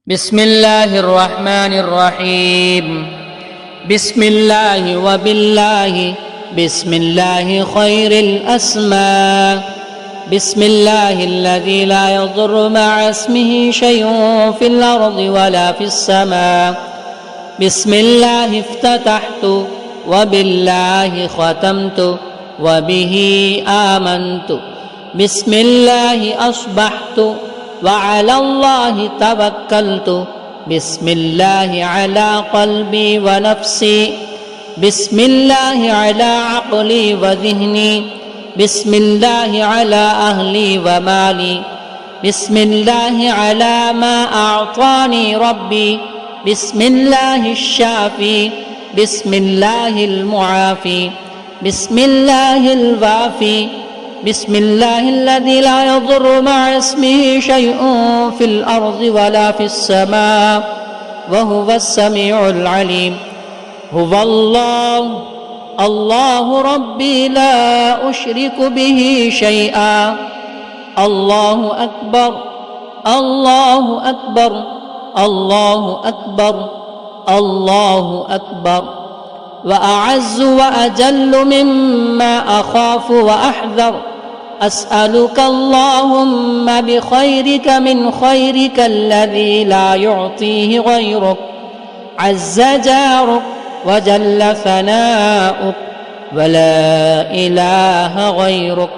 بسم الله الرحمن الرحيم. بسم الله وبالله بسم الله خير الأسماء. بسم الله الذي لا يضر مع اسمه شيء في الأرض ولا في السماء. بسم الله افتتحت وبالله ختمت وبه آمنت. بسم الله أصبحت وعلى الله توكلت. بسم الله على قلبي ونفسي. بسم الله على عقلي وذهني. بسم الله على أهلي ومالي. بسم الله على ما أعطاني ربي. بسم الله الشافي. بسم الله المعافي. بسم الله الوافي. بسم الله الذي لا يضر مع اسمه شيء في الأرض ولا في السماء وهو السميع العليم. هو الله الله ربي لا أشرك به شيئا. الله أكبر الله أكبر الله أكبر الله أكبر. وأعز وأجل مما أخاف وأحذر. أسألك اللهم بخيرك من خيرك الذي لا يعطيه غيرك. عز جارك وجل ثناؤك ولا إله غيرك.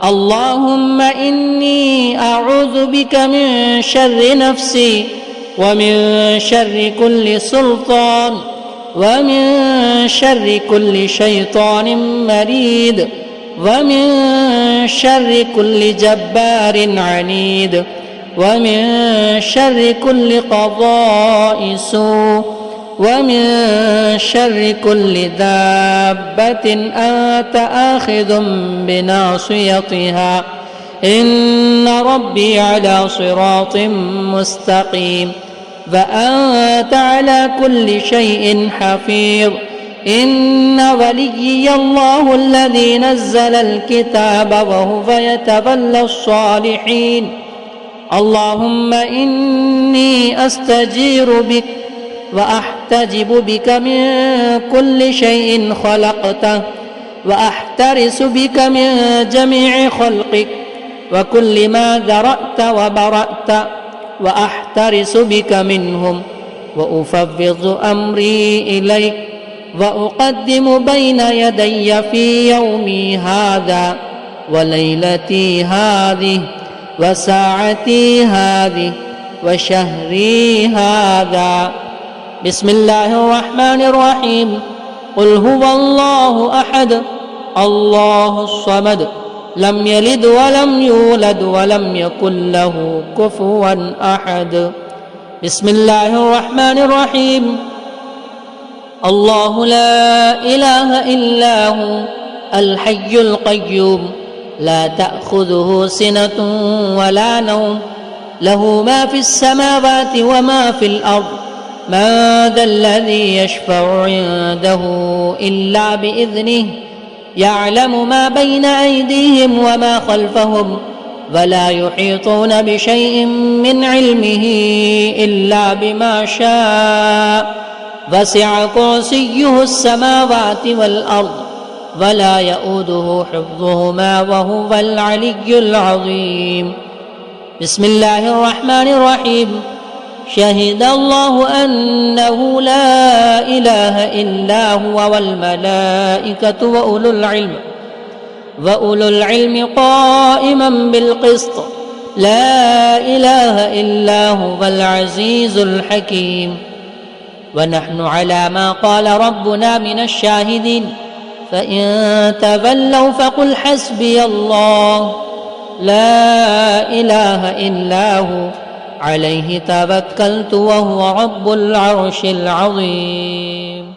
اللهم إني أعوذ بك من شر نفسي ومن شر كل سلطان ومن شر كل شيطان مريد ومن شر كل جبار عنيد ومن شر كل قضاء سوء ومن شر كل دابة أنت آخذ بناصيتها. إن ربي على صراط مستقيم وأنت على كل شيء حفيظ. إن وليي الله الذي نزل الكتاب وهو يتولى الصالحين. اللهم إني أستجير بك وأحتجب بك من كل شيء خلقته وأحترس بك من جميع خلقك وكل ما ذرأت وبرأت وأحترس بك منهم وأفوض أمري إليك وأقدم بين يدي في يومي هذا وليلتي هذه وساعتي هذه وشهري هذا. بسم الله الرحمن الرحيم. قل هو الله أحد الله الصمد لم يلد ولم يولد ولم يكن له كفوا أحد. بسم الله الرحمن الرحيم. الله لا إله إلا هو الحي القيوم لا تأخذه سنة ولا نوم له ما في السماوات وما في الأرض. من ذا الذي يشفع عنده إلا بإذنه. يعلم ما بين أيديهم وما خلفهم ولا يحيطون بشيء من علمه إلا بما شاء. وسع كرسيه السماوات والأرض ولا يؤوده حفظهما وهو العلي العظيم. بسم الله الرحمن الرحيم. شهد الله أنه لا إله إلا هو والملائكة وأولو العلم قائما بالقسط. لا إله إلا هو العزيز الحكيم. ونحن على ما قال ربنا من الشاهدين. فإن تولوا فقل حسبي الله لا إله إلا هو عليه توكلت وهو رب العرش العظيم.